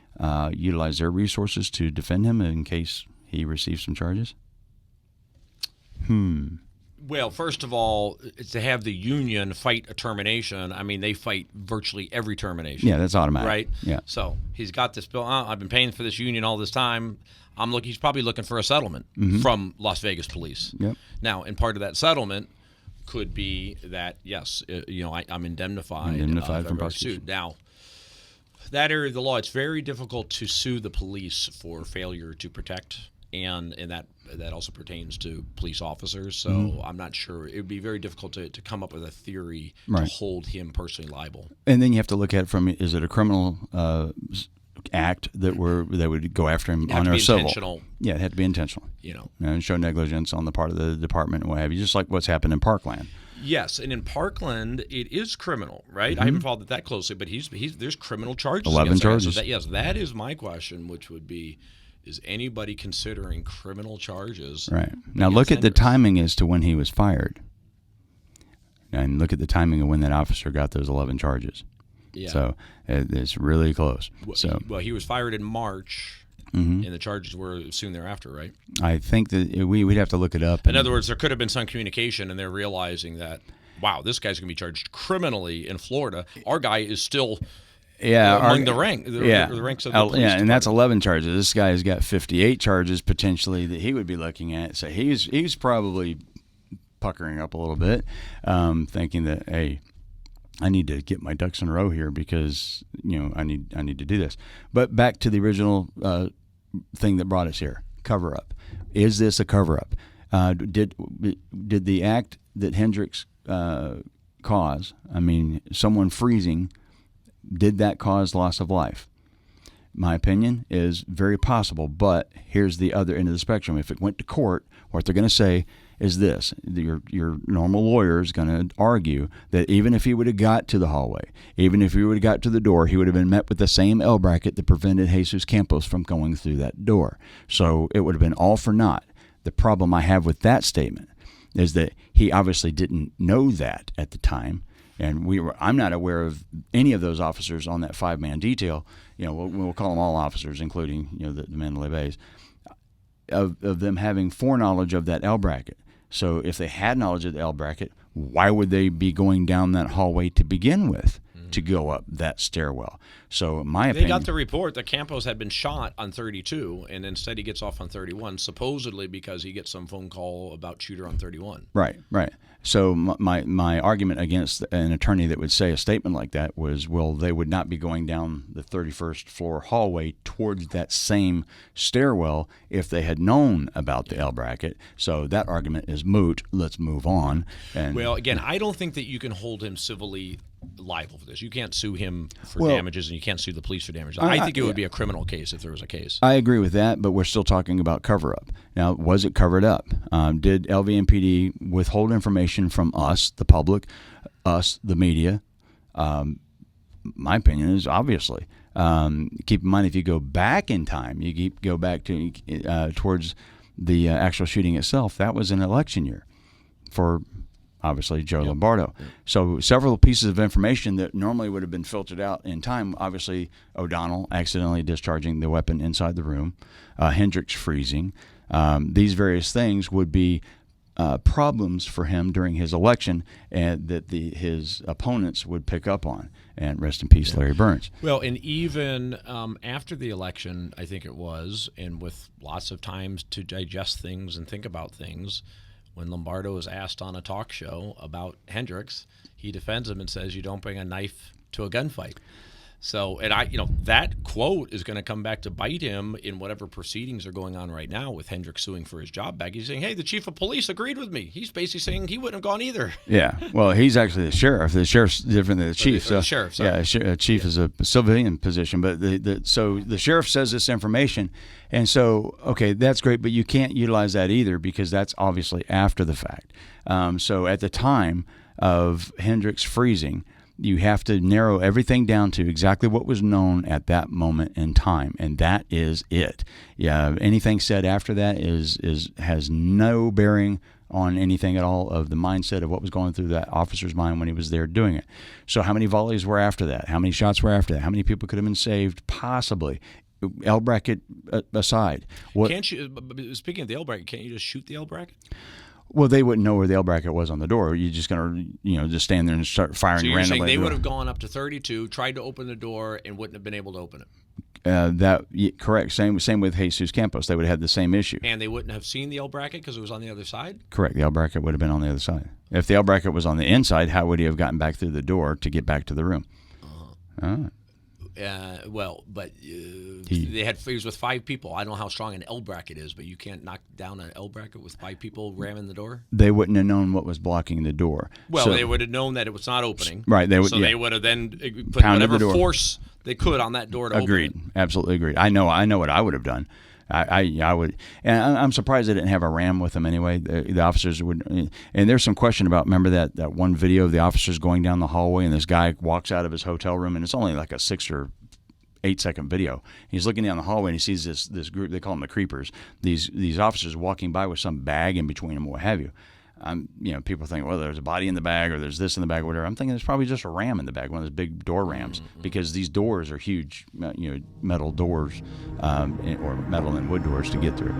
utilize their resources to defend him in case he receives some charges? Well, first of all, to have the union fight a termination, I mean, they fight virtually every termination. Yeah, that's automatic. Right? Yeah. So he's got this bill. I've been paying for this union all this time. He's probably looking for a settlement from Las Vegas police. Yep. Now, and part of that settlement could be that, yes, I'm indemnified from prosecution. Now, that area of the law, it's very difficult to sue the police for failure to protect, and that also pertains to police officers. So I'm not sure. It would be very difficult to come up with a theory to hold him personally liable. And then you have to look at it from, is it a criminal act that would go after him on or civil? Intentional. Yeah, it had to be intentional. And show negligence on the part of the department and what have you, just like what's happened in Parkland. Yes, and in Parkland, it is criminal, right? I haven't followed it that closely, but there's criminal charges. 11 charges. So that is my question, which would be, is anybody considering criminal charges? Right. Now look at the timing as to when he was fired. And look at the timing of when that officer got those 11 charges. Yeah. So it's really close. Well, he was fired in March, and the charges were soon thereafter, right? I think that we'd have to look it up. In other words, there could have been some communication, and they're realizing that, wow, this guy's going to be charged criminally in Florida. Our guy is still among the ranks of the police and that's 11 charges. This guy has got 58 charges potentially that he would be looking at. So he's probably puckering up a little bit, thinking that, hey, I need to get my ducks in a row here because I need to do this. But back to the original thing that brought us here, cover up. Is this a cover up? Did the act that Hendricks caused? I mean, someone freezing. Did that cause loss of life? My opinion is very possible, but here's the other end of the spectrum. If it went to court, what they're going to say is this. Your normal lawyer is going to argue that even if he would have got to the hallway, even if he would have got to the door, he would have been met with the same L bracket that prevented Jesus Campos from going through that door. So it would have been all for naught. The problem I have with that statement is that he obviously didn't know that at the time. And I'm not aware of any of those officers on that 5-man detail. We'll call them all officers, including the Mandalay Bays, of them having foreknowledge of that L bracket. So if they had knowledge of the L bracket, why would they be going down that hallway to begin with to go up that stairwell? So my opinion, they got the report that Campos had been shot on 32, and instead he gets off on 31, supposedly because he gets some phone call about shooter on 31. Right. So my argument against an attorney that would say a statement like that was, well, they would not be going down the 31st floor hallway towards that same stairwell if they had known about the L bracket. So that argument is moot. Let's move on. Well, again, I don't think that you can hold him civilly liable for this. You can't sue him for damages, and you can't sue the police for damages. I think it would be a criminal case if there was a case. I agree with that, but we're still talking about cover-up. Now, was it covered up? Did LVMPD withhold information from us, the public, us, the media? My opinion is obviously. Keep in mind, if you go back in time, go back to towards the actual shooting itself, that was an election year for obviously Joe Lombardo. So several pieces of information that normally would have been filtered out in time, obviously O'Donnell accidentally discharging the weapon inside the room, Hendricks freezing, these various things would be problems for him during his election, and that his opponents would pick up on. And rest in peace, Larry Burns. Well, and even after the election, I think it was, and with lots of times to digest things and think about things, when Lombardo was asked on a talk show about Hendricks, he defends him and says, "You don't bring a knife to a gunfight." So, and that quote is going to come back to bite him in whatever proceedings are going on right now with Hendricks suing for his job back. He's saying, "Hey, the chief of police agreed with me." He's basically saying he wouldn't have gone either. Yeah, well, he's actually the sheriff. The sheriff's different than the chief. The sheriff, sorry. Yeah, chief is a civilian position, but so the sheriff says this information, and so okay, that's great, but you can't utilize that either because that's obviously after the fact. So at the time of Hendricks freezing, You have to narrow everything down to exactly what was known at that moment in time, and that is it. Yeah, anything said after that has no bearing on anything at all of the mindset of what was going through that officer's mind when he was there doing it. So how many volleys were after that? How many shots were after that? How many people could have been saved? Possibly. L bracket aside. Can't you? Speaking of the L bracket, can't you just shoot the L bracket? Well, they wouldn't know where the L bracket was on the door. You're just gonna, just stand there and start firing So you're randomly. saying they would have gone up to 32, tried to open the door, and wouldn't have been able to open it. Correct. Same with Jesus Campos. They would have had the same issue. And they wouldn't have seen the L bracket because it was on the other side? Correct. The L bracket would have been on the other side. If the L bracket was on the inside, how would he have gotten back through the door to get back to the room? He was with 5 people. I don't know how strong an L bracket is, but you can't knock down an L bracket with 5 people ramming the door. They wouldn't have known what was blocking the door. Well, they would have known that it was not opening. Right. They would. So they would have then put Pounded whatever the door. force they could on that door to Agreed. open it. Absolutely agreed. I know what I would have done. I would, and I'm surprised they didn't have a ram with them anyway. The officers would, and there's some question about. Remember that one video of the officers going down the hallway, and this guy walks out of his hotel room, and it's only like a 6 or 8 second video. He's looking down the hallway and he sees this group. They call them the creepers. These officers walking by with some bag in between them, what have you. People think, well, there's a body in the bag or there's this in the bag or whatever. I'm thinking there's probably just a ram in the bag, one of those big door rams, because these doors are huge, metal doors, or metal and wood doors to get through.